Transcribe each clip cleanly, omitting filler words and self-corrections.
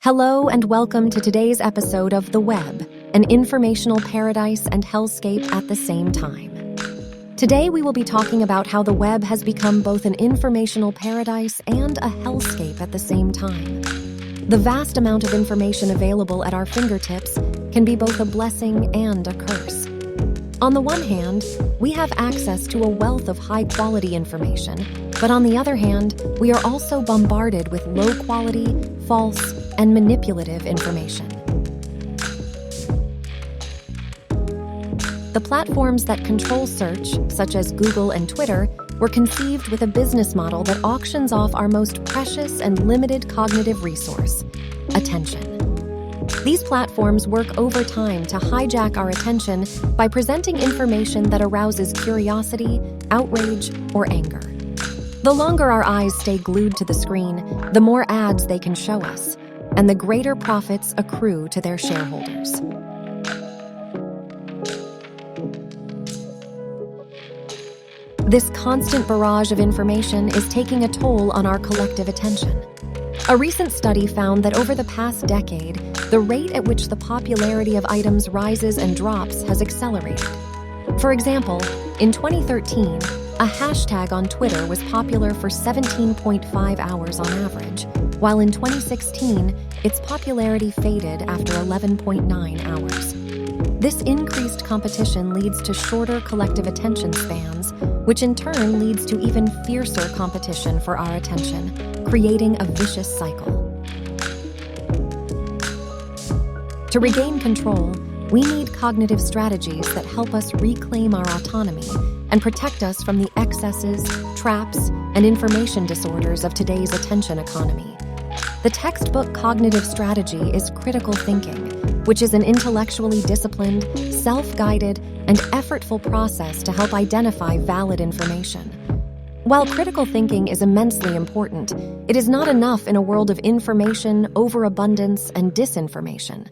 Hello and welcome to today's episode of The Web, an informational paradise and hellscape at the same time. Today we will be talking about how the web has become both an informational paradise and a hellscape at the same time. The vast amount of information available at our fingertips can be both a blessing and a curse. On the one hand, we have access to a wealth of high-quality information, but on the other hand, we are also bombarded with low-quality, false, and manipulative information. The platforms that control search, such as Google and Twitter, were conceived with a business model that auctions off our most precious and limited cognitive resource, attention. These platforms work overtime to hijack our attention by presenting information that arouses curiosity, outrage, or anger. The longer our eyes stay glued to the screen, the more ads they can show us, and the greater profits accrue to their shareholders. This constant barrage of information is taking a toll on our collective attention. A recent study found that over the past decade, the rate at which the popularity of items rises and drops has accelerated. For example, in 2013, a hashtag on Twitter was popular for 17.5 hours on average, while in 2016, its popularity faded after 11.9 hours. This increased competition leads to shorter collective attention spans, which in turn leads to even fiercer competition for our attention, creating a vicious cycle. To regain control, we need cognitive strategies that help us reclaim our autonomy and protect us from the excesses, traps, and information disorders of today's attention economy. The textbook cognitive strategy is critical thinking, which is an intellectually disciplined, self-guided, and effortful process to help identify valid information. While critical thinking is immensely important, it is not enough in a world of information, overabundance, and disinformation.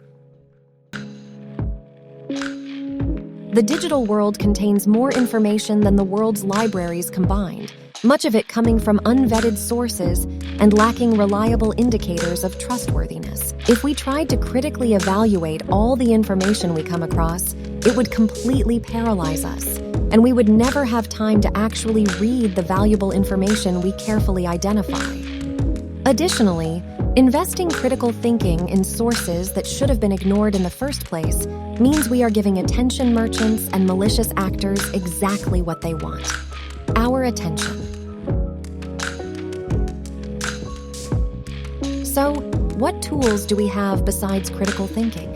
The digital world contains more information than the world's libraries combined, much of it coming from unvetted sources and lacking reliable indicators of trustworthiness. If we tried to critically evaluate all the information we come across, it would completely paralyze us, and we would never have time to actually read the valuable information we carefully identify. Additionally, investing critical thinking in sources that should have been ignored in the first place means we are giving attention merchants and malicious actors exactly what they want: our attention. So, what tools do we have besides critical thinking?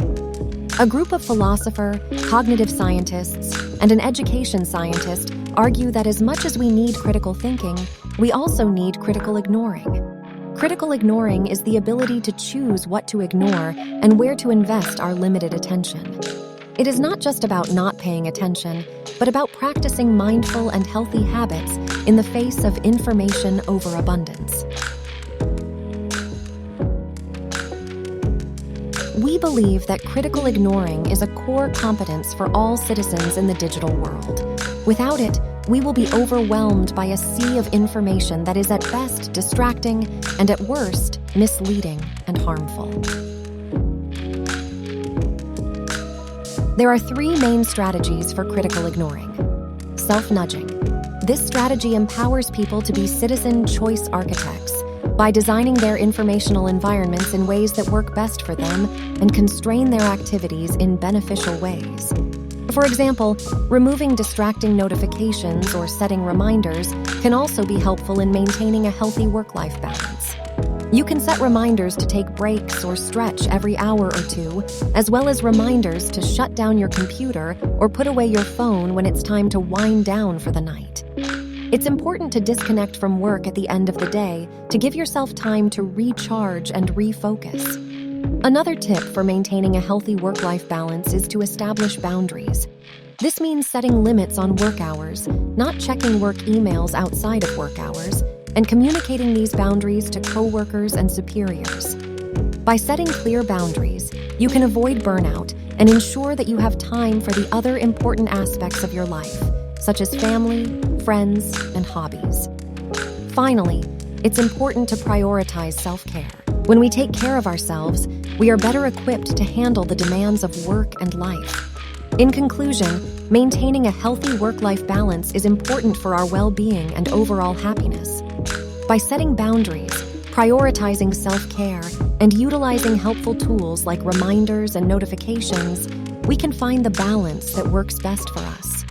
A group of philosopher, cognitive scientists, and an education scientist argue that as much as we need critical thinking, we also need critical ignoring. Critical ignoring is the ability to choose what to ignore and where to invest our limited attention. It is not just about not paying attention, but about practicing mindful and healthy habits in the face of information overabundance. We believe that critical ignoring is a core competence for all citizens in the digital world. Without it, we will be overwhelmed by a sea of information that is at best distracting and at worst misleading and harmful. There are three main strategies for critical ignoring. Self-nudging. This strategy empowers people to be citizen choice architects by designing their informational environments in ways that work best for them and constrain their activities in beneficial ways. For example, removing distracting notifications or setting reminders can also be helpful in maintaining a healthy work-life balance. You can set reminders to take breaks or stretch every hour or two, as well as reminders to shut down your computer or put away your phone when it's time to wind down for the night. It's important to disconnect from work at the end of the day to give yourself time to recharge and refocus. Another tip for maintaining a healthy work-life balance is to establish boundaries. This means setting limits on work hours, not checking work emails outside of work hours, and communicating these boundaries to coworkers and superiors. By setting clear boundaries, you can avoid burnout and ensure that you have time for the other important aspects of your life, such as family, friends, and hobbies. Finally, it's important to prioritize self-care. When we take care of ourselves, we are better equipped to handle the demands of work and life. In conclusion, maintaining a healthy work-life balance is important for our well-being and overall happiness. By setting boundaries, prioritizing self-care, and utilizing helpful tools like reminders and notifications, we can find the balance that works best for us.